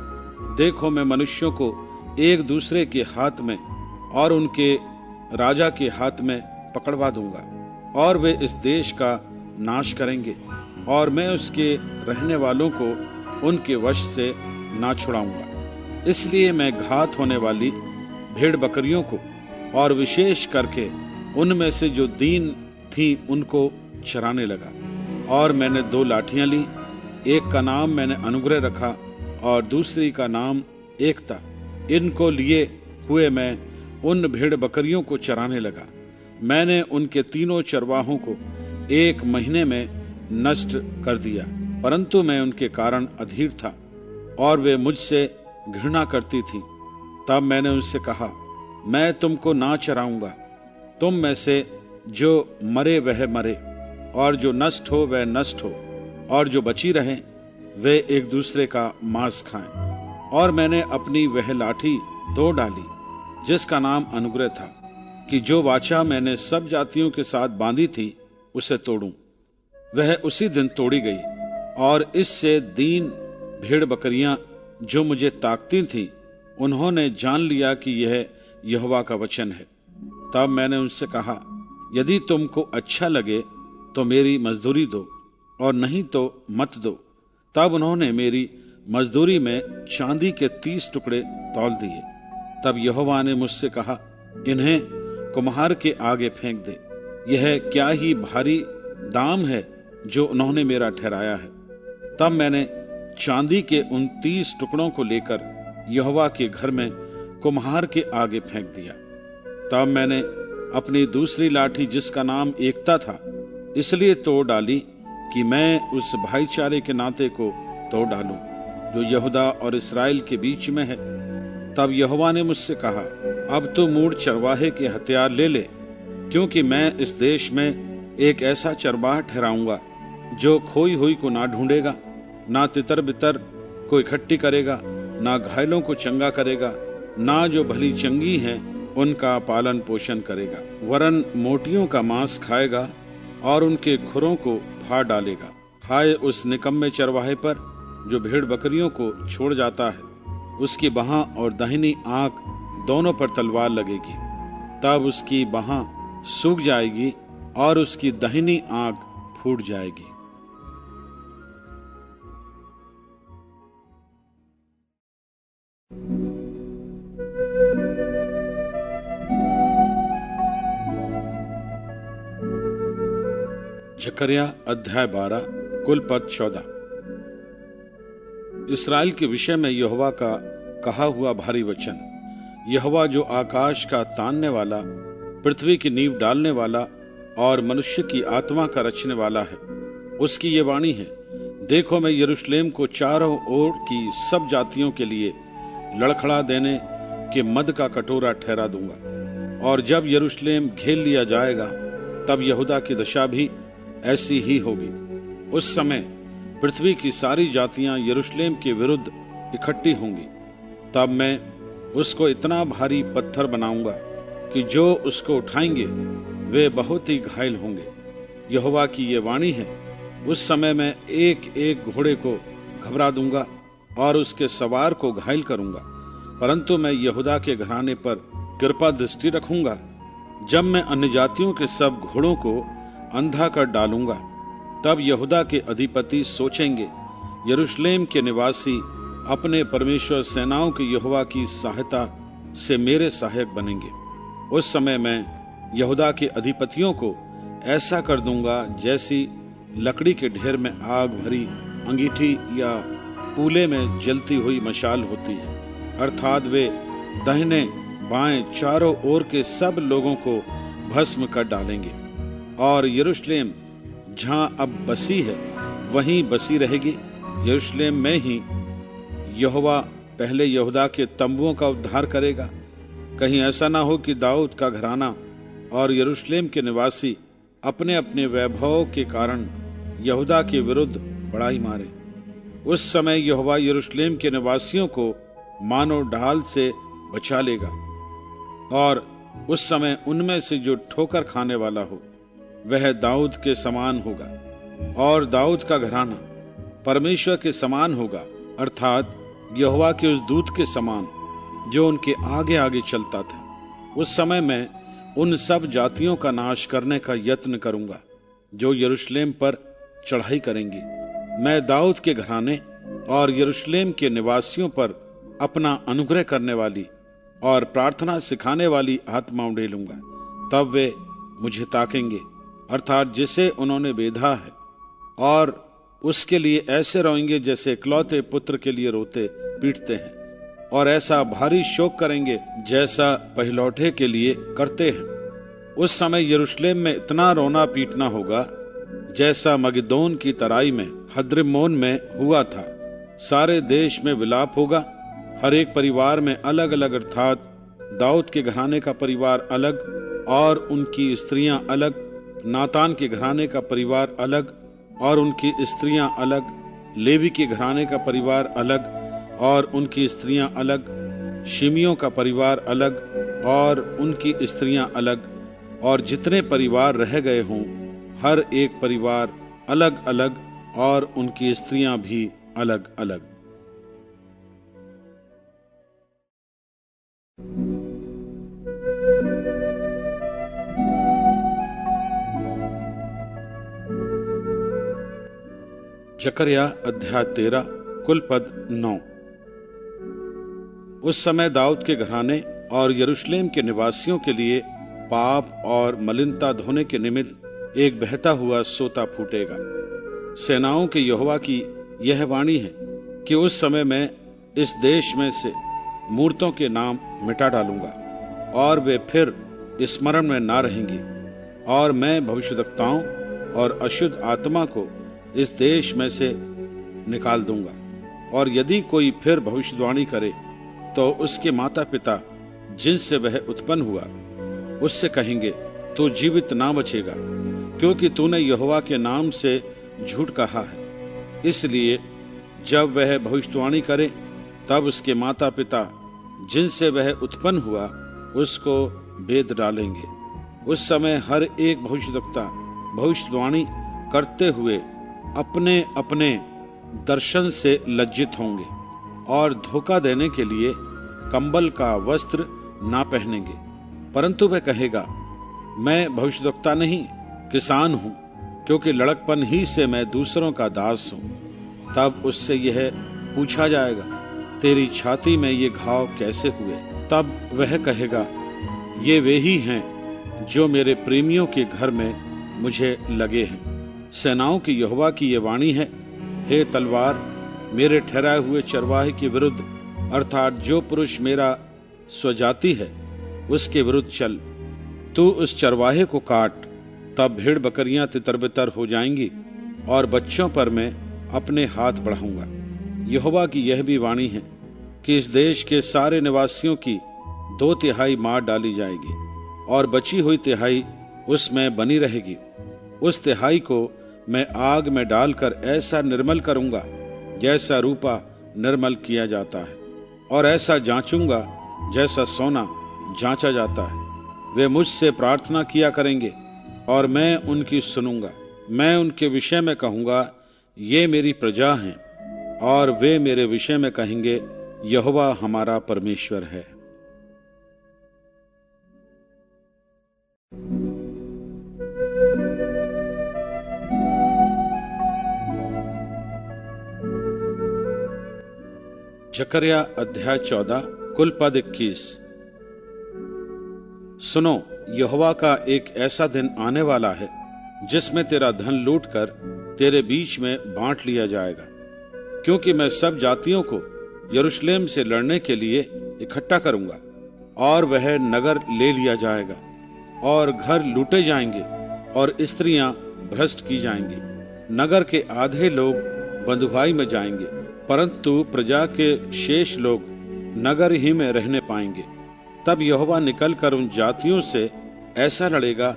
देखो, मैं मनुष्यों को एक दूसरे के हाथ में और उनके राजा के हाथ में पकड़वा दूंगा, और वे इस देश का नाश करेंगे, और मैं उसके रहने वालों को उनके वश से ना छुड़ाऊंगा। इसलिए मैं घात होने वाली भेड़ बकरियों को, और विशेष करके उनमें से जो दीन थी, उनको चराने लगा। और मैंने 2 लाठियां ली, एक का नाम मैंने अनुग्रह रखा और दूसरी का नाम एकता। इनको लिए हुए मैं उन भेड़ बकरियों को चराने लगा। मैंने उनके 3 चरवाहों को 1 महीने में नष्ट कर दिया, परंतु मैं उनके कारण अधीर था और वे मुझसे घृणा करती थी। तब मैंने उनसे कहा, मैं तुमको ना चराऊंगा। तुम में से जो मरे वह मरे, और जो नष्ट हो वह नष्ट हो, और जो बची रहें वे एक दूसरे का मांस खाएं। और मैंने अपनी वह लाठी तोड़ डाली जिसका नाम अनुग्रह था, कि जो वाचा मैंने सब जातियों के साथ बांधी थी उसे तोड़ूं। वह उसी दिन तोड़ी गई, और इससे दीन भेड़ बकरियां जो मुझे ताकती थीं, उन्होंने जान लिया कि यह यहोवा का वचन है। तब मैंने उनसे कहा, यदि तुमको अच्छा लगे तो मेरी मजदूरी दो, और नहीं तो मत दो। तब उन्होंने मेरी मजदूरी में चांदी के 30 टुकड़े तौल दिए। तब यहोवा ने मुझसे कहा, इन्हें कुम्हार के आगे फेंक दे। यह क्या ही भारी दाम है जो उन्होंने मेरा ठहराया है। तब मैंने चांदी के उन 30 टुकड़ों को लेकर यहोवा के घर में कुम्हार के आगे फेंक दिया। तब मैंने अपनी दूसरी लाठी जिसका नाम एकता था इसलिए तोड़ डाली कि मैं उस भाईचारे के नाते को तोड़ डालूं जो यहूदा और इस्राएल के बीच में है। तब यहोवा ने मुझसे कहा, अब तू मूढ़ चरवाहे के हथियार ले ले, क्योंकि मैं इस देश में एक ऐसा चरवाहा ठहराऊंगा जो खोई हुई को ना ढूंढेगा, ना तितर बितर को इकट्ठी करेगा, ना घायलों को चंगा करेगा, ना जो भली चंगी हैं उनका पालन पोषण करेगा, वरन मोटियों का मांस खाएगा और उनके खुरों को फाड़ डालेगा। हाय उस निकम्मे चरवाहे पर जो भेड़ बकरियों को छोड़ जाता है, उसकी बाहां और दाहिनी आंख दोनों पर तलवार लगेगी। तब उसकी बाहां सूख जाएगी और उसकी दाहिनी आंख फूट जाएगी। जकर्या अध्याय 12 कुल पद 14। इस्राएल के विषय में यहोवा का कहा हुआ भारी वचन। यहोवा जो आकाश का तानने वाला, पृथ्वी की नींव डालने वाला और मनुष्य की आत्मा का रचने वाला है, उसकी ये वाणी है, देखो मैं यरूशलेम को चारों ओर की सब जातियों के लिए लड़खड़ा देने के मद का कटोरा ठहरा दूंगा। और जब यरूशलेम घेर लिया जाएगा तब यहूदा की दशा भी ऐसी ही होगी। उस समय पृथ्वी की सारी जातियां यरूशलेम के विरुद्ध इकट्ठी होंगी। तब मैं उसको इतना भारी पत्थर बनाऊंगा कि जो उसको उठाएंगे वे बहुत ही घायल होंगे। यहोवा की ये वाणी है, उस समय मैं एक एक घोड़े को घबरा दूंगा और उसके सवार को घायल करूंगा, परंतु मैं यहूदा के घराने पर कृपा दृष्टि रखूंगा। जब मैं अन्य जातियों के सब घोड़ों को अंधा कर डालूंगा, तब यहूदा के अधिपति सोचेंगे, यरूशलेम के निवासी अपने परमेश्वर सेनाओं के यहोवा की सहायता से मेरे सहायक बनेंगे। उस समय मैं यहूदा के अधिपतियों को ऐसा कर दूंगा जैसी लकड़ी के ढेर में आग भरी अंगीठी या पूले में जलती हुई मशाल होती है, अर्थात वे दाहिने बाएं चारों ओर के सब लोगों को भस्म कर डालेंगे। और यरूशलेम जहां अब बसी है वहीं बसी रहेगी। यरूशलेम में ही यहोवा पहले यहूदा के तंबुओं का उद्धार करेगा। कहीं ऐसा ना हो कि दाऊद का घराना और यरूशलेम के निवासी अपने अपने वैभव के कारण यहूदा के विरुद्ध बड़ाई मारे। उस समय यहोवा यरूशलेम के निवासियों को मानो ढाल से बचा लेगा, और उस समय उनमें से जो ठोकर खाने वाला हो वह दाऊद के समान होगा, और दाऊद का घराना परमेश्वर के समान होगा, अर्थात यहोवा के उस दूत के समान जो उनके आगे आगे चलता था। उस समय मैं उन सब जातियों का नाश करने का यत्न करूंगा जो यरूशलेम पर चढ़ाई करेंगी। मैं दाऊद के घराने और यरूशलेम के निवासियों पर अपना अनुग्रह करने वाली और प्रार्थना सिखाने वाली आत्मा उंडेलूंगा। तब वे मुझे ताकेंगे, अर्थात जिसे उन्होंने बेधा है, और उसके लिए ऐसे रोएंगे जैसे इकलौते पुत्र के लिए रोते पीटते हैं, और ऐसा भारी शोक करेंगे जैसा पहिलौठे के लिए करते हैं। उस समय यरूशलेम में इतना रोना पीटना होगा जैसा मगिद्दोन की तराई में हद्रिम्मोन में हुआ था। सारे देश में विलाप होगा, हर एक परिवार में अलग अलग, अर्थात दाऊद के घराने का परिवार अलग और उनकी स्त्रियां अलग, नातान के घराने का परिवार अलग और उनकी स्त्रियां अलग, लेवी के घराने का परिवार अलग और उनकी स्त्रियां अलग, शिमियों का परिवार अलग और उनकी स्त्रियां अलग, और जितने परिवार रह गए हों हर एक परिवार अलग अलग और उनकी स्त्रियां भी अलग अलग। जकर्या अध्याय 13 कुल पद 9। उस समय दाऊद के घराने और यरूशलेम के निवासियों के लिए पाप और मलिनता धोने के निमित्त एक बहता हुआ सोता फूटेगा। सेनाओं के यहोवा की यह वाणी है कि उस समय मैं इस देश में से मूर्तों के नाम मिटा डालूंगा और वे फिर स्मरण में ना रहेंगी, और मैं भविष्यद्वक्ताओं और अशुद्ध आत्मा को इस देश में से निकाल दूंगा। और यदि कोई फिर भविष्यवाणी करे तो उसके माता पिता जिनसे वह उत्पन्न हुआ उससे कहेंगे, तू जीवित ना बचेगा, क्योंकि तूने यहोवा के नाम से झूठ कहा है। इसलिए जब वह भविष्यवाणी करे तब उसके माता पिता जिनसे वह उत्पन्न हुआ उसको भेद डालेंगे। उस समय हर एक भविष्यद्वक्ता भविष्यवाणी करते हुए अपने अपने दर्शन से लज्जित होंगे और धोखा देने के लिए कंबल का वस्त्र ना पहनेंगे, परंतु वह कहेगा, मैं भविष्यद्वक्ता नहीं, किसान हूं, क्योंकि लड़कपन ही से मैं दूसरों का दास हूं। तब उससे यह पूछा जाएगा, तेरी छाती में ये घाव कैसे हुए? तब वह कहेगा, ये वे ही हैं जो मेरे प्रेमियों के घर में मुझे लगे हैं। सेनाओं की यहोवा की ये वाणी है, हे तलवार, मेरे ठहराए हुए चरवाहे के विरुद्ध, अर्थात जो पुरुष मेरा स्वजाति है उसके विरुद्ध चल। तू उस चरवाहे को काट, तब भेड़ बकरियां तितर-बितर हो जाएंगी और बच्चों पर मैं अपने हाथ बढ़ाऊंगा। यहोवा की यह भी वाणी है कि इस देश के सारे निवासियों की 2/3 मार डाली जाएगी और बची हुई 1/3 उसमें बनी रहेगी। उस 1/3 को मैं आग में डालकर ऐसा निर्मल करूंगा जैसा रूपा निर्मल किया जाता है, और ऐसा जांचूंगा जैसा सोना जांचा जाता है। वे मुझसे प्रार्थना किया करेंगे और मैं उनकी सुनूंगा। मैं उनके विषय में कहूंगा, ये मेरी प्रजा हैं, और वे मेरे विषय में कहेंगे, यहोवा हमारा परमेश्वर है। जकर्या अध्याय 14 कुल पद 21। सुनो, यहोवा का एक ऐसा दिन आने वाला है जिसमें तेरा धन लूटकर तेरे बीच में बांट लिया जाएगा, क्योंकि मैं सब जातियों को यरूशलेम से लड़ने के लिए इकट्ठा करूंगा, और वह नगर ले लिया जाएगा, और घर लूटे जाएंगे, और स्त्रियां भ्रष्ट की जाएंगी। नगर के आधे लोग बंधुआई में जाएंगे, परंतु प्रजा के शेष लोग नगर ही में रहने पाएंगे। तब यहोवा निकलकर उन जातियों से ऐसा लड़ेगा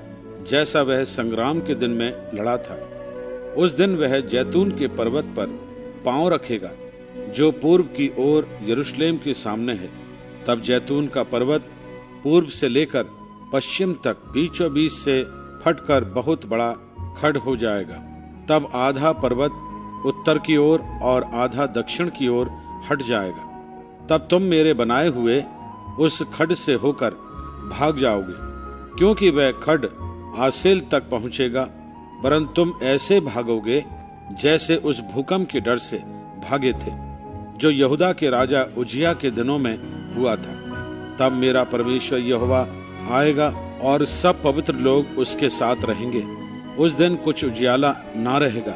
जैसा वह संग्राम के दिन में लड़ा था। उस दिन वह जैतून के पर्वत पर पांव रखेगा जो पूर्व की ओर यरूशलेम के सामने है। तब जैतून का पर्वत पूर्व से लेकर पश्चिम तक बीचों बीच से फटकर बहुत बड़ा खड़ हो जाएगा। तब आधा पर्वत उत्तर की ओर और आधा दक्षिण की ओर हट जाएगा। तब तुम मेरे बनाए हुए उस खड से होकर भाग जाओगे, क्योंकि वह खड आसेल तक पहुंचेगा, वरन तुम ऐसे भागोगे जैसे उस भूकंप के डर से भागे थे जो यहूदा के राजा उजिया के दिनों में हुआ था। तब मेरा परमेश्वर यहोवा आएगा और सब पवित्र लोग उसके साथ रहेंगे। उस दिन कुछ उजियाला ना रहेगा,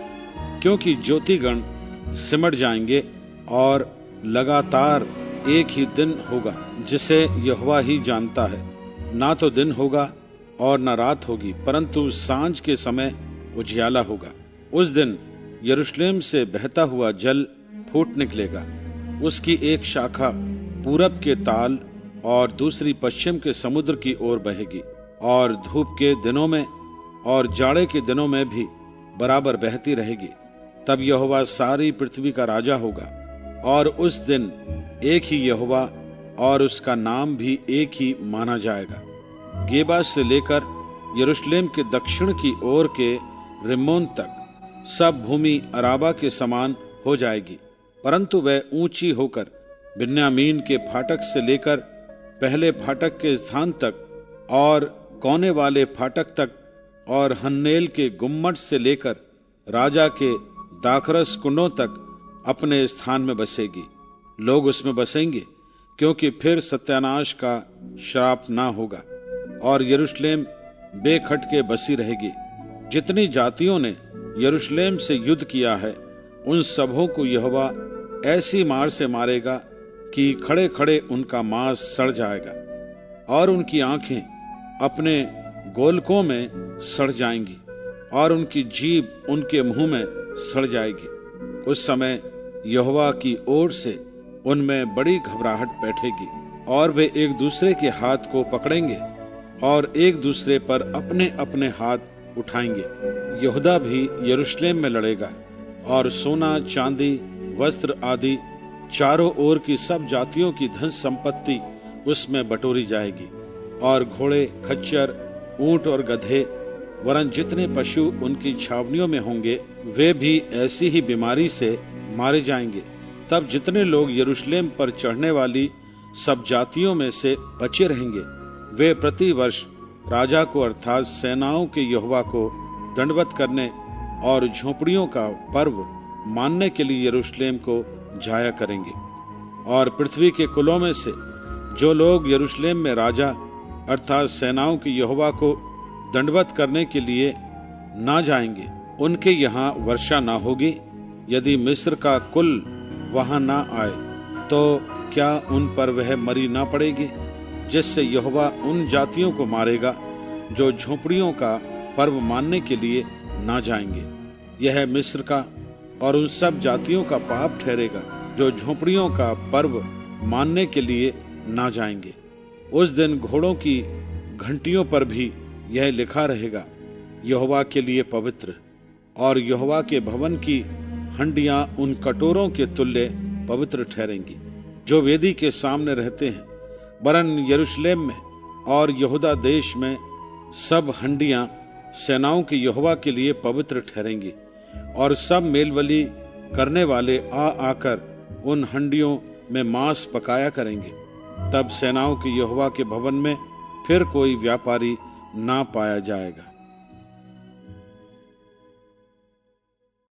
क्योंकि ज्योतिगण सिमट जाएंगे और लगातार एक ही दिन होगा जिसे यहोवा ही जानता है। ना तो दिन होगा और न रात होगी, परंतु सांझ के समय उजियाला होगा। उस दिन यरूशलेम से बहता हुआ जल फूट निकलेगा। उसकी एक शाखा पूरब के ताल और दूसरी पश्चिम के समुद्र की ओर बहेगी, और धूप के दिनों में और जाड़े के दिनों में भी बराबर बहती रहेगी। तब यहोवा सारी पृथ्वी का राजा होगा, और उस दिन एक ही यहोवा और उसका नाम भी एक ही माना जाएगा। गेबा से लेकर यरूशलेम के दक्षिण की ओर के रिम्मोन तक सब भूमि अराबा के समान हो जाएगी, परंतु वह ऊंची होकर बिन्यामीन के फाटक से लेकर पहले फाटक के स्थान तक और कोने वाले फाटक तक और हन्नेल के गुम्मट से लेकर राजा के दाखरस कुंडों तक अपने स्थान में बसेगी। लोग उसमें बसेंगे, क्योंकि फिर सत्यानाश का श्राप ना होगा, और यरूशलेम बेखटके बसी रहेगी। जितनी जातियों ने यरूशलेम से युद्ध किया है, उन सबों को यहोवा ऐसी मार से मारेगा कि खड़े खड़े उनका मांस सड़ जाएगा, और उनकी आंखें अपने गोलकों में सड़ जाएंगी और उनकी जीभ उनके मुंह में सड़ जाएगी। उस समय यहोवा की ओर से उनमें बड़ी घबराहट बैठेगी और वे एक दूसरे के हाथ को पकड़ेंगे और एक दूसरे पर अपने अपने हाथ उठाएंगे। यहूदा भी यरूशलेम में लड़ेगा और सोना, चांदी, वस्त्र आदि चारों ओर की सब जातियों की धन संपत्ति उसमें बटोरी जाएगी और घोड़े, खच्चर, ऊंट और गधे वरन जितने पशु उनकी छावनियों में होंगे वे भी ऐसी ही बीमारी से मारे जाएंगे। तब जितने लोग यरूशलेम पर चढ़ने वाली सब जातियों में से बचे रहेंगे वे प्रति वर्ष राजा को अर्थात सेनाओं के यहोवा को दंडवत करने और झोपड़ियों का पर्व मानने के लिए यरूशलेम को जाया करेंगे। और पृथ्वी के कुलों में से जो लोग यरूशलेम में राजा अर्थात सेनाओं के यहोवा को दंडवत करने के लिए ना जाएंगे उनके यहाँ वर्षा ना होगी। यदि मिस्र का कुल वहां ना आए तो क्या उन पर वह मरी ना पड़ेगी, जिससे यहोवा उन जातियों को मारेगा जो झोपड़ियों का पर्व मानने के लिए ना जाएंगे। यह मिस्र का और उन सब जातियों का पाप ठहरेगा जो झोपड़ियों का पर्व मानने के लिए ना जाएंगे। उस दिन घोड़ों की घंटियों पर भी यह लिखा रहेगा, यहोवा के लिए पवित्र, और यहोवा के भवन की हंडियां उन कटोरों के तुल्य पवित्र ठहरेंगी जो वेदी के सामने रहते हैं। वरन यरूशलेम में और यहूदा देश में सब हंडियां सेनाओं के यहोवा के लिए पवित्र ठहरेंगी और सब मेलबलि करने वाले आकर उन हंडियों में मांस पकाया करेंगे। तब सेनाओं के यहोवा के भवन में फिर कोई व्यापारी ना पाया जाएगा।